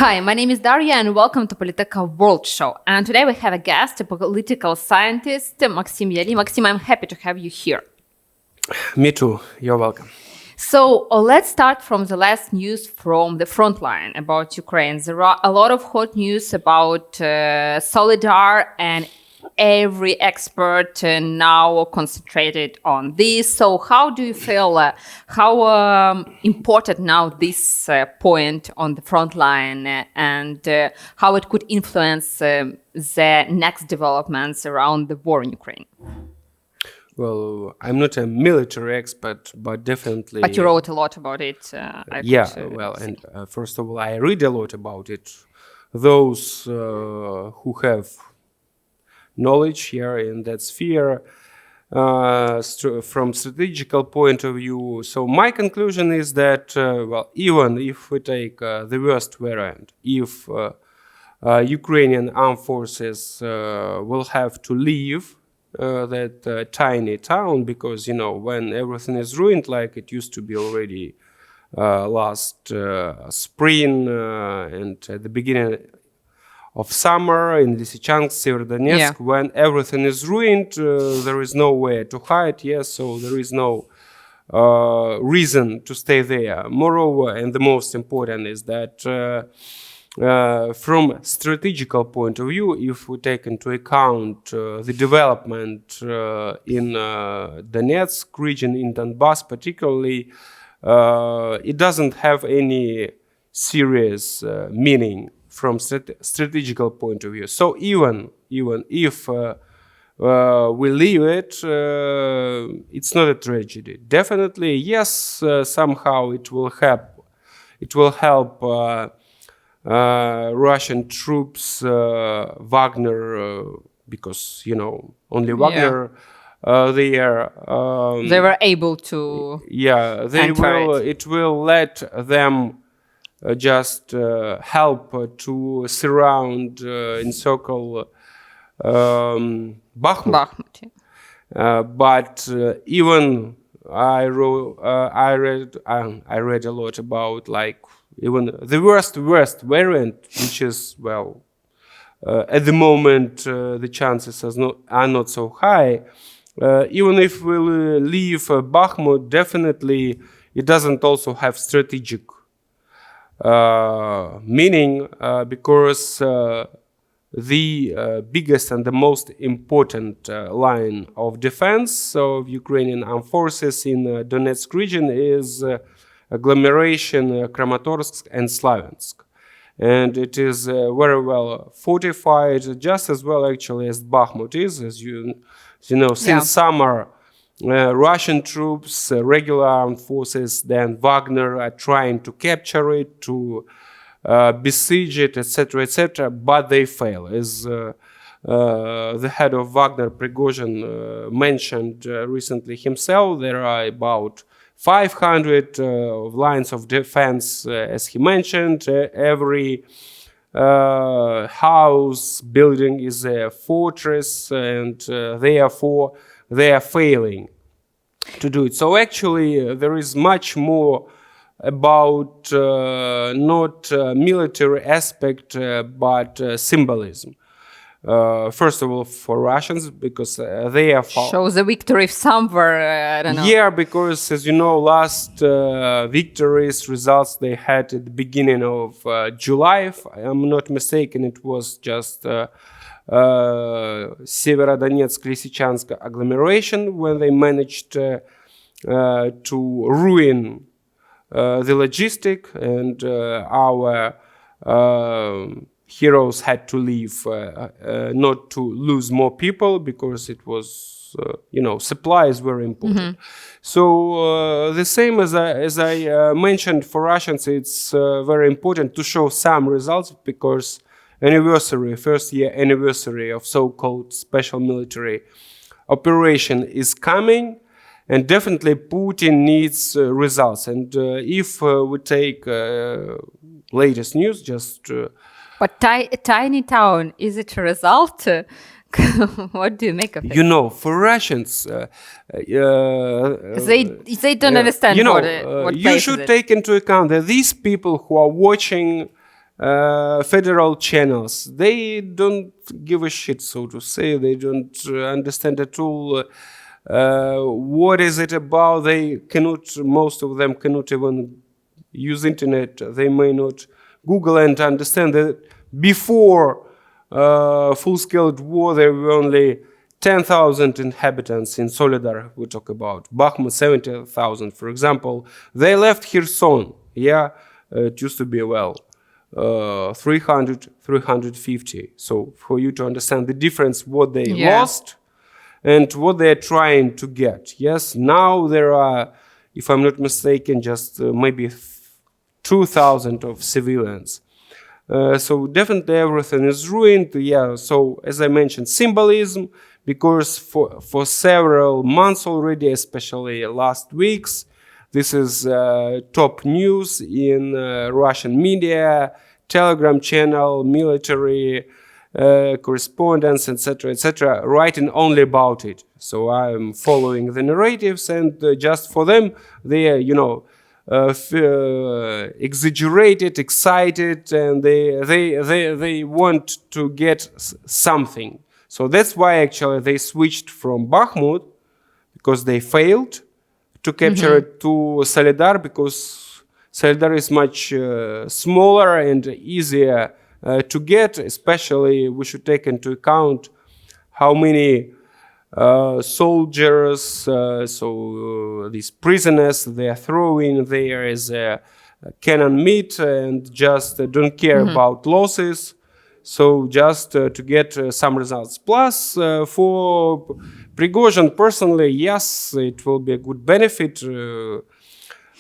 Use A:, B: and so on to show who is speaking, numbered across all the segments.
A: Hi, my name is Daria and welcome to Politeka World Show. And today we have a guest, a political scientist, Maksim Yali. Maksim, I'm happy to have you here.
B: Me too. You're welcome.
A: So let's start from the last news from the front line about Ukraine. There are a lot of hot news about Soledar, and every expert now concentrated on this. So how do you feel, how important now this point on the front line and how it could influence the next developments around the war in Ukraine?
B: Well, I'm not a military expert, but definitely...
A: But you wrote a lot about it.
B: First of all, I read a lot about it. Those who have knowledge here in that sphere, from strategical point of view. So my conclusion is that, even if we take the worst variant, if Ukrainian armed forces will have to leave that tiny town, because, when everything is ruined, like it used to be already last spring and at the beginning of summer in Lysychansk-Kreminnaya, when everything is ruined, there is nowhere to hide, so there is no reason to stay there. Moreover, and the most important is that from strategical point of view, if we take into account the development in Donetsk region, in Donbass particularly, it doesn't have any serious meaning from strategical point of view. So even if we leave it, it's not a tragedy. Definitely, yes, somehow it will help. It will help Russian troops, Wagner, because only Wagner
A: they were able to.
B: Yeah, they will. It will let them just help to surround, encircle Bakhmut. But even I read a lot about even the worst variant, which is at the moment the chances are not so high. Even if we leave Bakhmut, definitely it doesn't also have strategic meaning, because the biggest and the most important line of defense of Ukrainian armed forces in Donetsk region is agglomeration Kramatorsk and Slaviansk. And it is very well fortified, just as well actually as Bakhmut is, as you know, since summer. Russian troops, regular armed forces, then Wagner are trying to capture it, to besiege it, etc., but they fail. As the head of Wagner, Prigozhin, mentioned recently himself, there are about 500 lines of defense, as he mentioned. Every house, building is a fortress, and therefore they are failing to do it. So actually, there is much more about not military aspect, but symbolism. First of all, for Russians, because they are
A: show the victory somewhere. I don't know.
B: Yeah, because as you know, last victories results they had at the beginning of July. If I'm not mistaken, it was just Severodonetsk-Lysychansk agglomeration, when they managed to ruin the logistic, and our heroes had to leave, not to lose more people, because it was, supply is very important. So the same as I mentioned, for Russians, it's very important to show some results, because first year anniversary of so-called special military operation is coming, and definitely Putin needs results. And if we take latest news, just
A: but a tiny town, is it a result? What do you make of it?
B: For Russians,
A: they don't understand what
B: you should take into account that these people who are watching federal channels. They don't give a shit, so to say. They don't understand at all what is it about. They cannot, most of them cannot even use internet. They may not Google and understand that before full-scale war there were only 10,000 inhabitants in Soledar. We talk about Bakhmut, 70,000, for example. They left Kherson. It used to be 300, 350. So for you to understand the difference, what they lost and what they're trying to get. Yes, now there are, if I'm not mistaken, just maybe 2,000 of civilians. So definitely everything is ruined. So as I mentioned, symbolism, because for several months already, especially last weeks, this is top news in Russian media, Telegram channel, military correspondence, etc., writing only about it. So I'm following the narratives, and just for them, they are, exaggerated, excited, and they want to get something. So that's why actually they switched from Bakhmut, because they failed to capture it, to Soledar, because Soledar is much smaller and easier to get. Especially we should take into account how many soldiers, these prisoners, they are throwing there as cannon meat, and just don't care about losses. So just to get some results. Plus, for Prigozhin personally, yes, it will be a good benefit.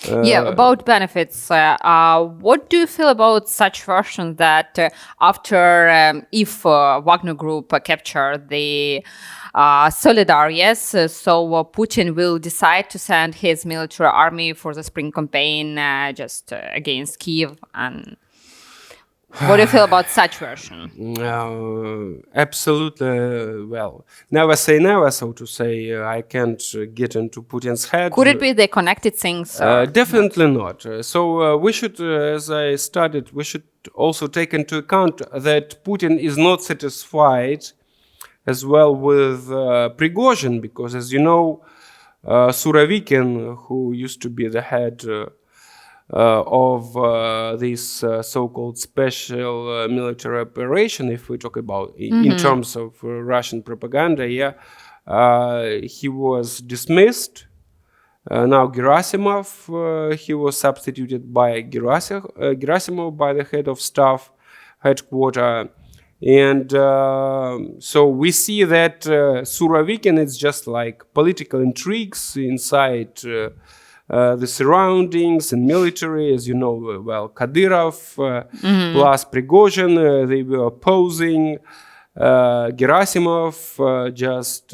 A: About benefits. What do you feel about such version that after, if Wagner Group capture the Soledar, so Putin will decide to send his military army for the spring campaign just against Kyiv, and what do you feel about such version?
B: Absolutely. Well, never say never, so to say. I can't get into Putin's head.
A: Could it be they connected things?
B: Definitely not. So we should, as I started, we should also take into account that Putin is not satisfied as well with Prigozhin, because, as you know, Surovikin, who used to be the head of this so-called special military operation, if we talk about in terms of Russian propaganda, he was dismissed. Now Gerasimov, he was substituted by Gerasimov by the head of staff headquarters. And so we see that Surovikin is just like political intrigues inside the surroundings and military, as you know well, Kadyrov plus Prigozhin, they were opposing Gerasimov, just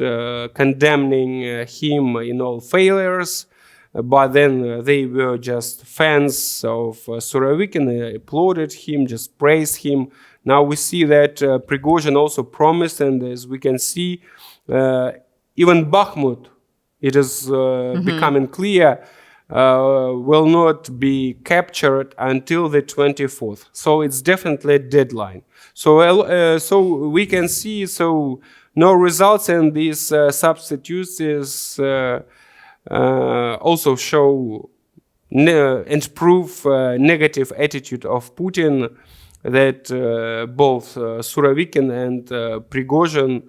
B: condemning him in all failures. But then they were just fans of Surovikin, applauded him, just praised him. Now we see that Prigozhin also promised, and as we can see, even Bakhmut, it is becoming clear, will not be captured until the 24th. So it's definitely a deadline. So we can see, no results, and these substitutes also show and prove negative attitude of Putin, that both Surovikin and Prigozhin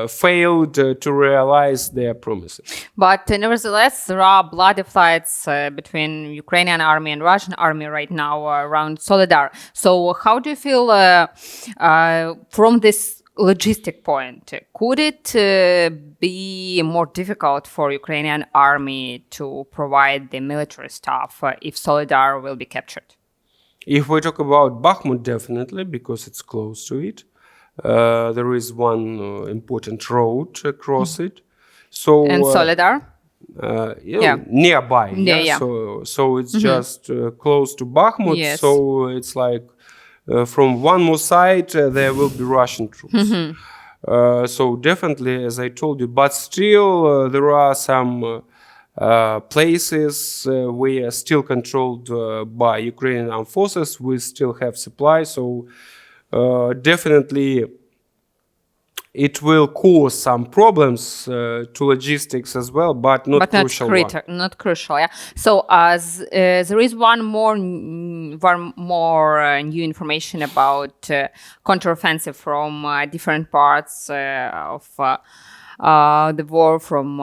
B: failed to realize their promises.
A: But nevertheless, there are bloody fights between Ukrainian army and Russian army right now around Soledar. So how do you feel from this logistic point? Could it be more difficult for Ukrainian army to provide the military stuff if Soledar will be captured?
B: If we talk about Bakhmut, definitely, because it's close to it. There is one important road across it. So
A: and Soledar?
B: Nearby. So it's just close to Bakhmut.
A: Yes.
B: So it's like from one more side there will be Russian troops. So definitely, as I told you, but still there are some places we are still controlled by Ukrainian armed forces. We still have supply, so definitely it will cause some problems to logistics as well, but not crucial one.
A: Not crucial, yeah. So there is one more new information about counteroffensive from different parts of the war, from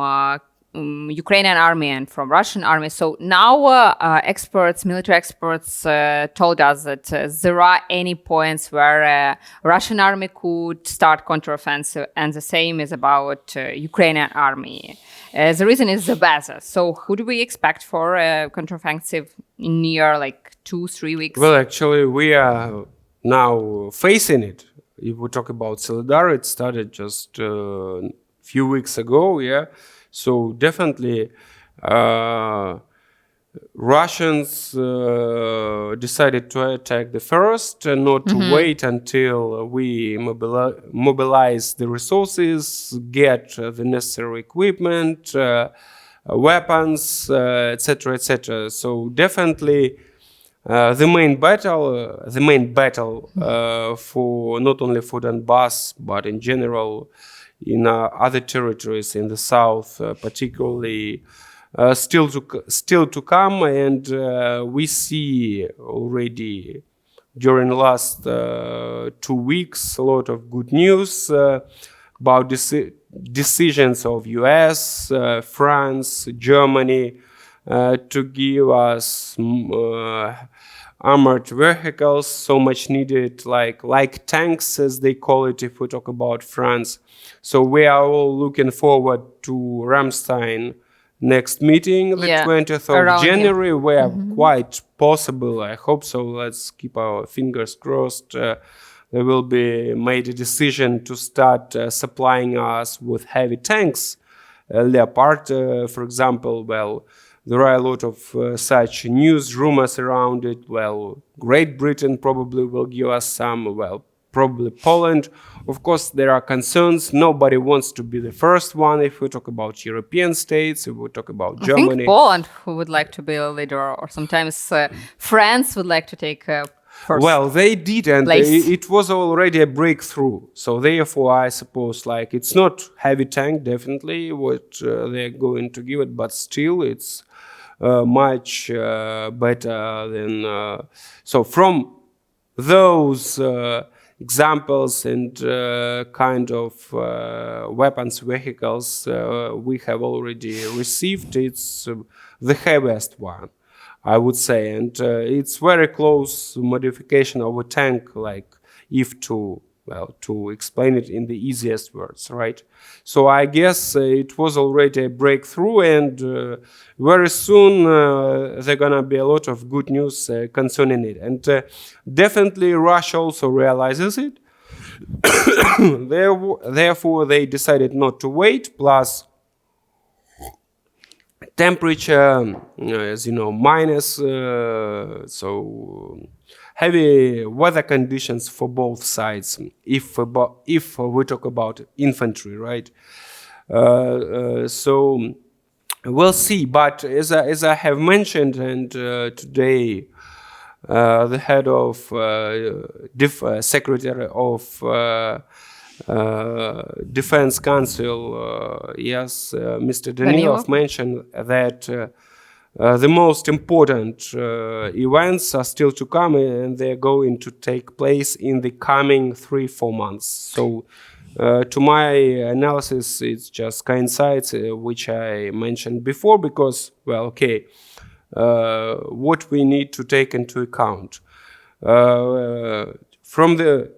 A: Ukrainian army and from Russian army. So now military experts told us that there are any points where Russian army could start counteroffensive, and the same is about Ukrainian army. The reason is the weather. So who do we expect for counteroffensive in near 2-3 weeks?
B: Well, actually, we are now facing it. If we talk about Soledar, it started just a few weeks ago, yeah. So definitely, Russians decided to attack the first, and not to wait until we mobilize the resources, get the necessary equipment, weapons, etc., etc. So definitely, the main battle for not only for Donbass but in general in other territories in the south, particularly, still to come, and we see already during the last 2 weeks a lot of good news about decisions of US, France, Germany to give us armored vehicles, so much needed, like tanks, as they call it, if we talk about France. So we are all looking forward to Ramstein next meeting, the 20th of January, where quite possible, I hope so, let's keep our fingers crossed, there will be made a decision to start supplying us with heavy tanks. Leopard, for example, well, there are a lot of such news rumors around it. Well, Great Britain probably will give us some, well, probably Poland. Of course, there are concerns. Nobody wants to be the first one if we talk about European states, if we talk about Germany.
A: I think Poland who would like to be a leader, or sometimes France would like to take first.
B: Well, they did, and it was already a breakthrough. So therefore, I suppose, it's not heavy tank, definitely, what they're going to give it, but still it's much better than... so from those examples and kind of weapons, vehicles we have already received, it's the heaviest one, I would say, and it's very close modification of a tank, if to explain it in the easiest words, right? So I guess it was already a breakthrough, and very soon there's gonna be a lot of good news concerning it, and definitely Russia also realizes it. Therefore, they decided not to wait. Plus, temperature, as you know, minus, so heavy weather conditions for both sides, if we talk about infantry, right? So we'll see. But as I have mentioned, and today the head of Secretary of Defense Council, Mr. Danilov mentioned that the most important events are still to come, and they're going to take place in the coming 3-4 months. So to my analysis, it just coincides, which I mentioned before, because, well, okay, what we need to take into account. From the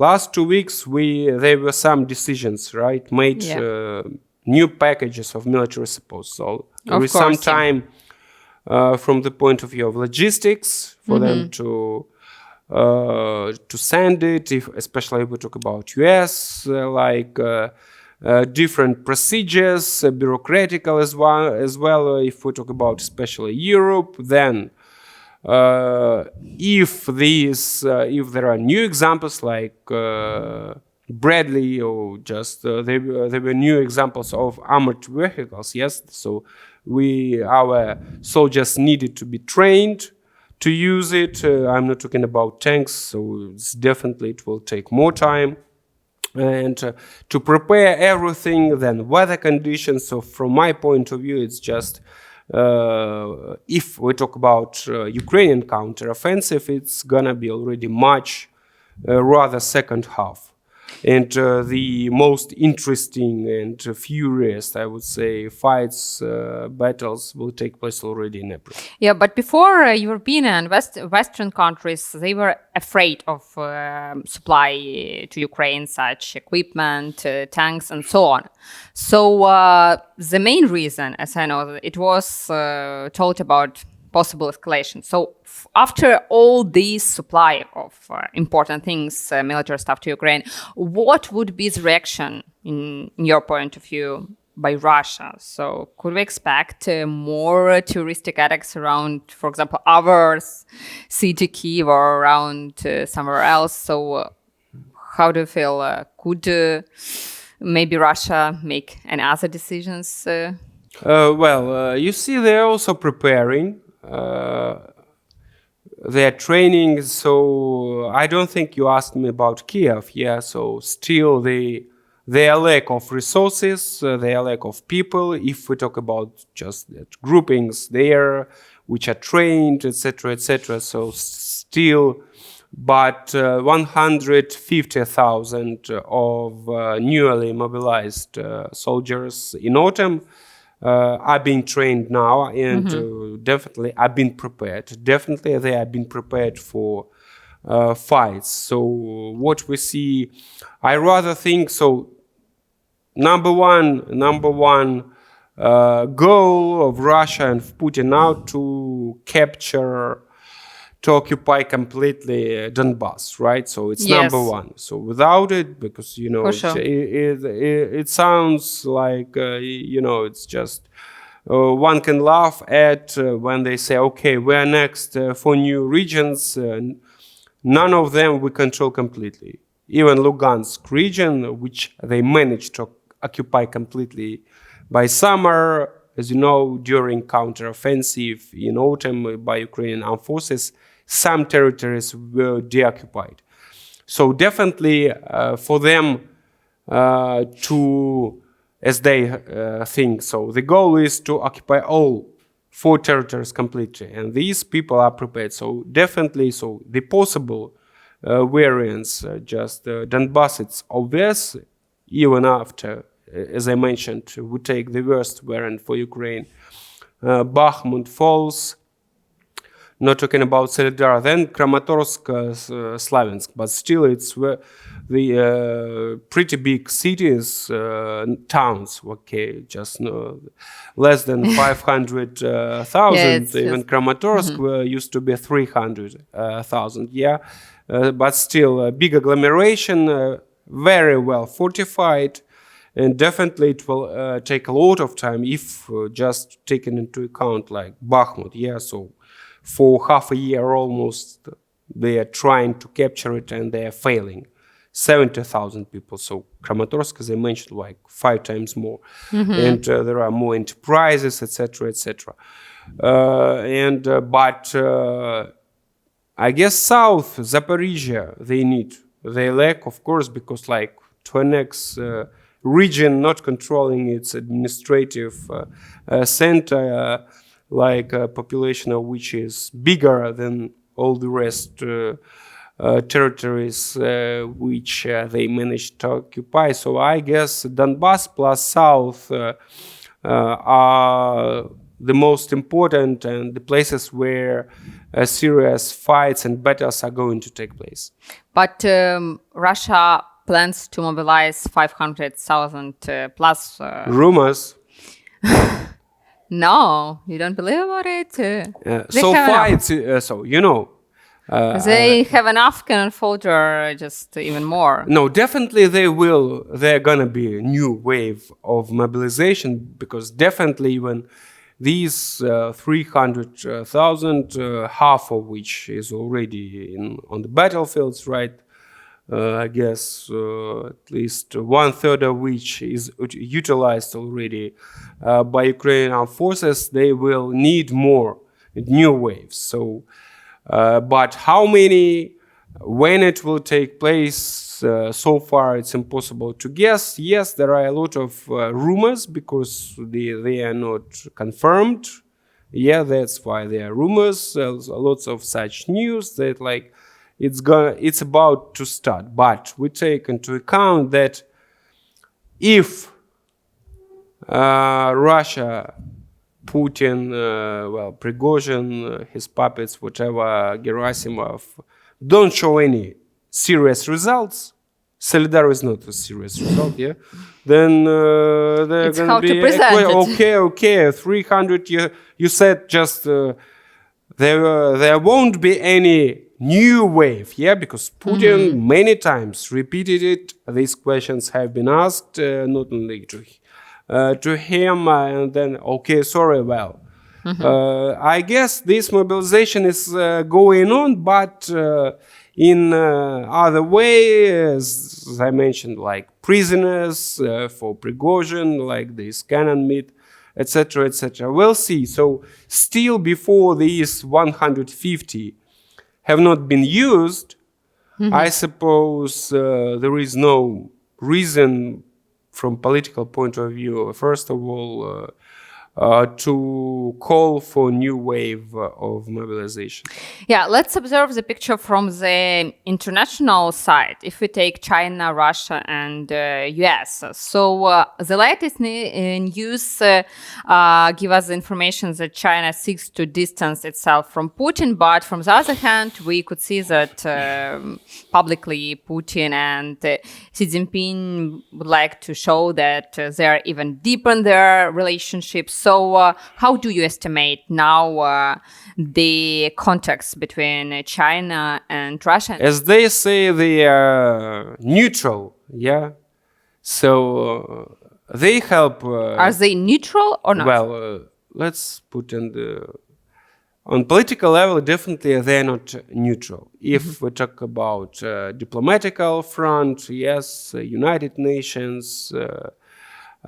B: last 2 weeks, there were some decisions, right, made, new packages of military support. So there is some time from the point of view of logistics for them to send it, especially if we talk about US, different procedures, bureaucratical as well, if we talk about especially Europe. Then if there are new examples, like Bradley, or just there were new examples of armored vehicles. Yes, so our soldiers needed to be trained to use it. I'm not talking about tanks, so it's definitely it will take more time. And to prepare everything, then weather conditions. So from my point of view, it's just if we talk about Ukrainian counteroffensive, it's gonna be already much rather second half. And the most interesting and furious, I would say, fights, battles will take place already in April.
A: Yeah, but before European and Western countries, they were afraid of supply to Ukraine such equipment, tanks, and so on. So the main reason, as I know, it was told about possible escalation. So after all this supply of important things, military stuff to Ukraine, what would be the reaction in your point of view by Russia? So could we expect more touristic attacks around, for example, our city Kyiv or around somewhere else? So how do you feel? Could maybe Russia make any other decisions?
B: You see, they're also preparing. Their training, so I don't think you asked me about Kiev. Yeah, so still their lack of resources, their lack of people. If we talk about just groupings there, which are trained, etc., etc. So still, but 150,000 of newly mobilized soldiers in autumn are being trained now, and definitely are being prepared. Definitely they are being prepared for fights. So what we see, I rather think so. Number one goal of Russia and Putin now to occupy completely Donbass, right? So it's
A: Yes.
B: number one. So without it, because
A: For sure.
B: it sounds like it's just one can laugh at when they say, okay, we're next for new regions. None of them we control completely. Even Lugansk region, which they managed to occupy completely by summer, as you know, during counteroffensive in autumn by Ukrainian armed forces, some territories were deoccupied. So definitely for them to, as they think, so the goal is to occupy all 4 territories completely, and these people are prepared. So definitely, so the possible variants, just Donbass, it's obvious, even after, as I mentioned, we take the worst variant for Ukraine. Bakhmut falls, not talking about Soledar, then Kramatorsk, Slaviansk, but still it's the pretty big cities, towns, okay, just less than 500,000.
A: Yeah,
B: Even Kramatorsk used to be 300,000, yeah, but still a big agglomeration, very well fortified. And definitely it will take a lot of time if just taken into account like Bakhmut, yeah, so for half a year almost they are trying to capture it and they are failing. 70,000 people, so Kramatorsk, as I mentioned, like 5 times more. And there are more enterprises, etc., etc. But I guess south, Zaporizhia, they lack, of course, because like to annex region not controlling its administrative center, like a population of which is bigger than all the rest territories which they managed to occupy. So I guess Donbass plus South are the most important and the places where serious fights and battles are going to take place.
A: But Russia plans to mobilize 500,000 plus.
B: Rumors.
A: No, you don't believe about it?
B: So fights,
A: They have enough cannon fodder, just even more.
B: No, definitely they will. They're gonna be a new wave of mobilization, because definitely even these 300,000, half of which is already on the battlefields, right? I guess at least 1/3 of which is utilized already by Ukrainian armed forces, they will need more new waves. So, but how many, when it will take place, so far it's impossible to guess. Yes, there are a lot of rumors because they are not confirmed. Yeah, that's why there are rumors. There's lots of such news that like it's about to start. But we take into account that if Russia, Putin, Prigozhin, his puppets, whatever, Gerasimov, don't show any serious results, Soledar is not a serious result, yeah, then they're
A: It's
B: going
A: how
B: to
A: to
B: be
A: present it.
B: okay, 300, you said just there won't be any new wave, yeah, because Putin many times repeated it. These questions have been asked not only to him, and then okay, sorry, well, I guess this mobilization is going on, but in other ways, as I mentioned, like prisoners for Prigozhin, like this cannon meat, etc., etc. We'll see. So still before these 150 have not been used, I suppose there is no reason from political point of view, first of all, to call for new wave of mobilization.
A: Yeah, let's observe the picture from the international side. If we take China, Russia, and US, so the latest news give us the information that China seeks to distance itself from Putin, but from the other hand, we could see that publicly Putin and Xi Jinping would like to show that they are even deep in their relationship. So how do you estimate now the contacts between China and Russia?
B: As they say, they are neutral, yeah. So they help.
A: Are they neutral or not?
B: Well, let's put in on political level, definitely they're not neutral. If we talk about diplomatical front, yes, United Nations,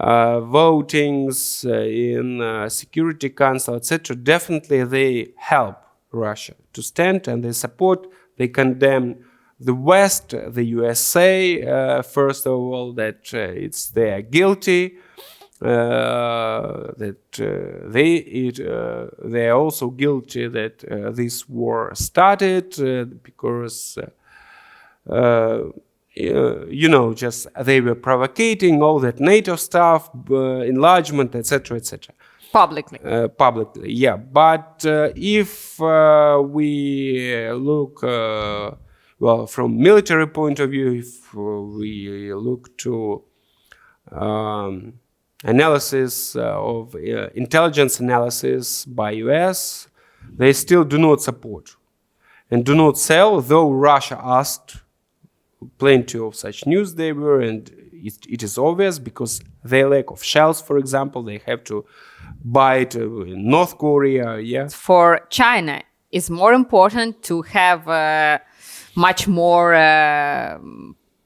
B: votings in Security Council, etc., definitely they help Russia to stand and they support, they condemn the West, the USA, first of all, that they are guilty, that they are also guilty that this war started because just they were provocating all that NATO stuff, enlargement, etc., etc.
A: Publicly.
B: Publicly, yeah. But if we look, from military point of view, if we look to analysis of intelligence analysis by US, they still do not support and do not sell, though Russia asked. Plenty of such news they were, and it is obvious because they lack of shells, for example, they have to buy it in North Korea, yeah.
A: For China, it's more important to have much more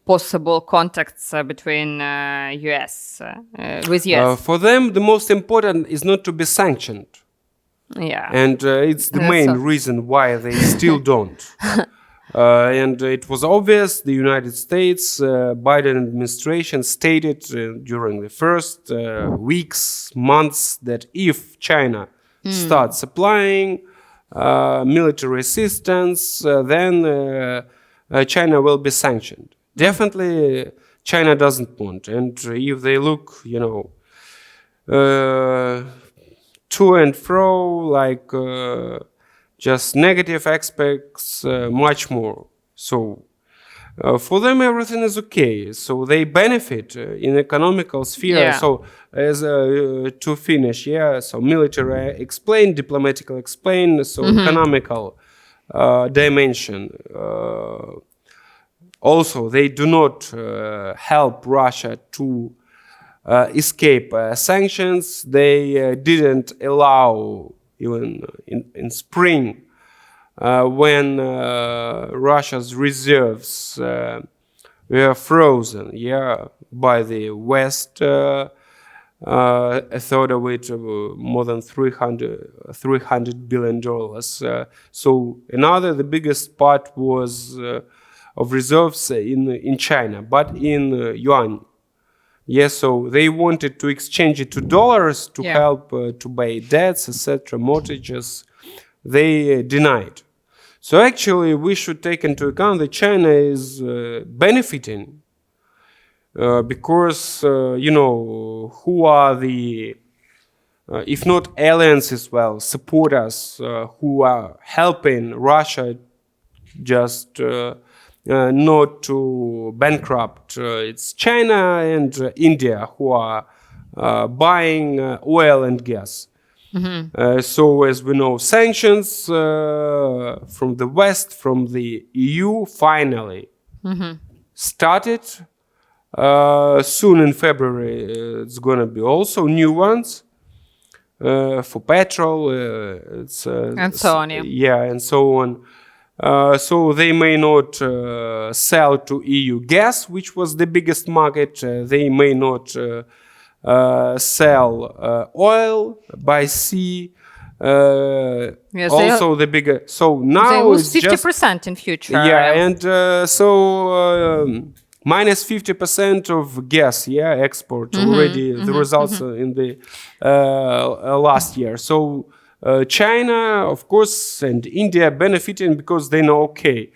A: possible contacts between US with US.
B: For them, the most important is not to be sanctioned.
A: Yeah.
B: And it's the main reason why they still don't. And it was obvious the United States, Biden administration stated during the first weeks, months, that if China starts supplying military assistance, then China will be sanctioned. Definitely, China doesn't want. And if they look, to and fro, like just negative aspects, much more. So for them, everything is okay. So they benefit in economical sphere.
A: Yeah.
B: So as to finish, yeah. So military explain, diplomatical explain. So economical dimension. Also, they do not help Russia to escape sanctions. They didn't allow, even in spring, when Russia's reserves were frozen, by the West. A third of it, more than $300 billion. So the biggest part was of reserves in China, but in yuan. Yes, so they wanted to exchange it to dollars to help to pay debts, etc., mortgages. They denied. So actually, we should take into account that China is benefiting because, who are the, if not allies as well, supporters who are helping Russia just not to bankrupt. It's China and India who are buying oil and gas. So as we know, sanctions from the West, from the EU, finally started. Soon in February, it's going to be also new ones for petrol.
A: And so on,
B: and so on. So they may not sell to EU gas, which was the biggest market. They may not sell oil by sea. Also the bigger. So now
A: they lose
B: it's
A: 50% in future.
B: And minus 50% of gas, export already. The results in the last year. So China, of course, and India benefiting because they know, okay,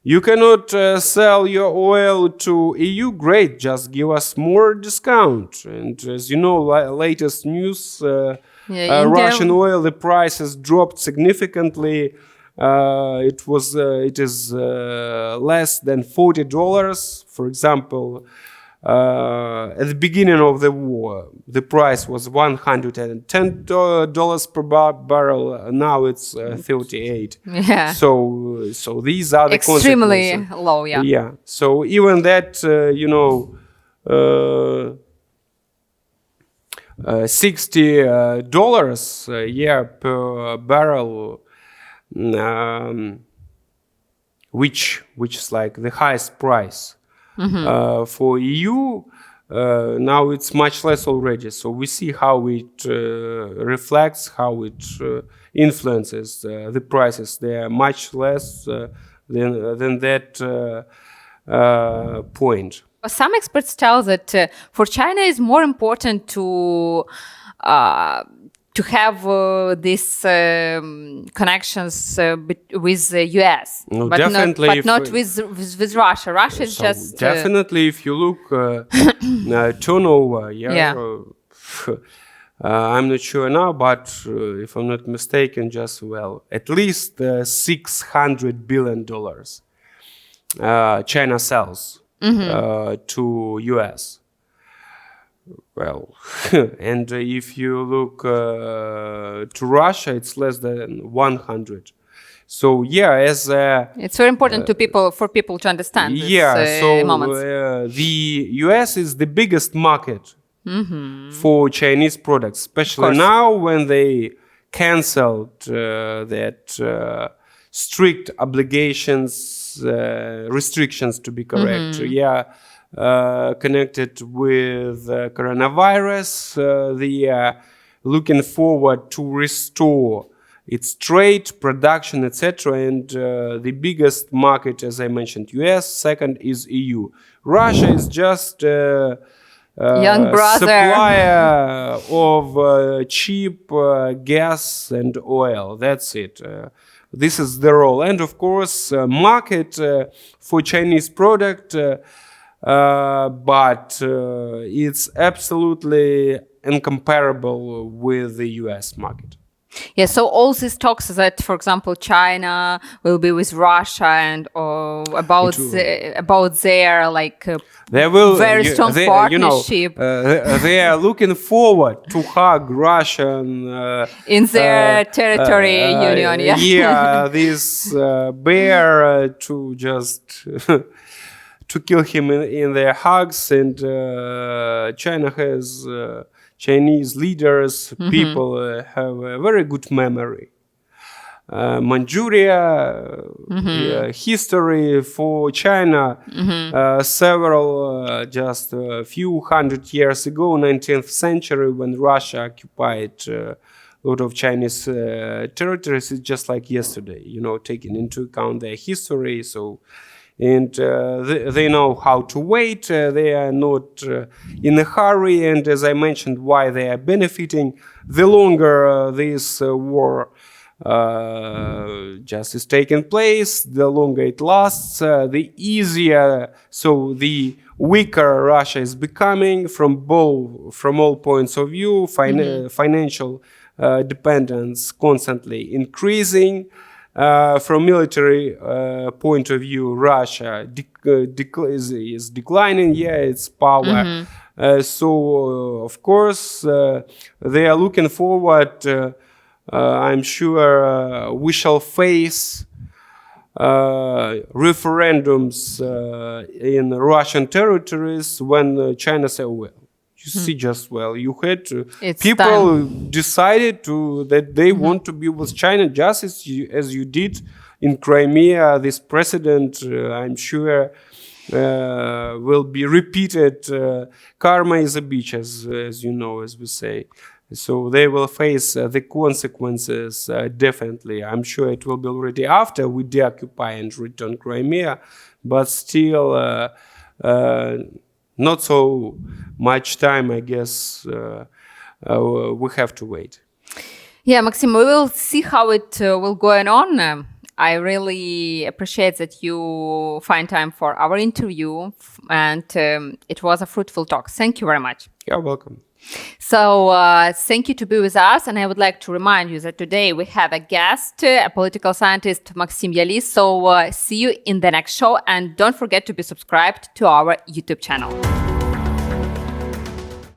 B: you cannot sell your oil to EU. Great, just give us more discount. And as you know, latest news, Russian oil, the price has dropped significantly. It is less than $40. For example, at the beginning of the war, the price was $110 per barrel. Now it's 38.
A: Yeah.
B: So these are the
A: extremely
B: consequences.
A: Low. Yeah.
B: Yeah. So even that, $60 per barrel. Which is like the highest price for EU. Now it's much less already. So we see how it reflects, how it influences the prices. They are much less than that point.
A: Some experts tell that for China it's more important to have these connections with the US,
B: no,
A: but
B: definitely
A: not with Russia. Russia is just
B: definitely. If you look turnover, I'm not sure now, but if I'm not mistaken, at least $600 billion China sells to US. Well, and if you look to Russia, it's less than 100. So it's
A: very important for people to understand this moments.
B: The US is the biggest market for Chinese products, especially now when they canceled that strict obligations, restrictions to be correct. Connected with coronavirus. They are looking forward to restore its trade, production, etc. And the biggest market, as I mentioned, US. Second is EU. Russia is just
A: young brother
B: supplier of cheap gas and oil. That's it. This is the role. And of course, market for Chinese product. But it's absolutely incomparable with the US market.
A: Yeah, so all these talks that, for example, China will be with Russia and about their very strong partnership.
B: They are looking forward to hug Russian
A: in their territory union.
B: This bear to just to kill him in their hugs, and China has Chinese leaders, people have a very good memory. Manchuria history for China. Just a few hundred years ago, 19th century, when Russia occupied a lot of Chinese territories, it's just like yesterday, taking into account their history. And they know how to wait. They are not in a hurry. And as I mentioned, why they are benefiting. The longer this war just is taking place, the longer it lasts, the easier. So the weaker Russia is becoming from all points of view. Financial dependence constantly increasing. From military point of view, Russia is declining. Its power. So of course they are looking forward. I'm sure we shall face referendums in Russian territories when China says, well, you see, you had people decided that they want to be with China, just as you did in Crimea. This precedent, I'm sure, will be repeated. Karma is a bitch, as you know, as we say. So they will face the consequences definitely. I'm sure it will be already after we deoccupy and return Crimea, but still not so much time, I guess. We have to wait.
A: Yeah, Maksim, we will see how it will go on. I really appreciate that you find time for our interview, and it was a fruitful talk. Thank you very much.
B: You're welcome.
A: So thank you to be with us. And I would like to remind you that today we have a guest, a political scientist, Maksim Yali. So see you in the next show. And don't forget to be subscribed to our YouTube channel.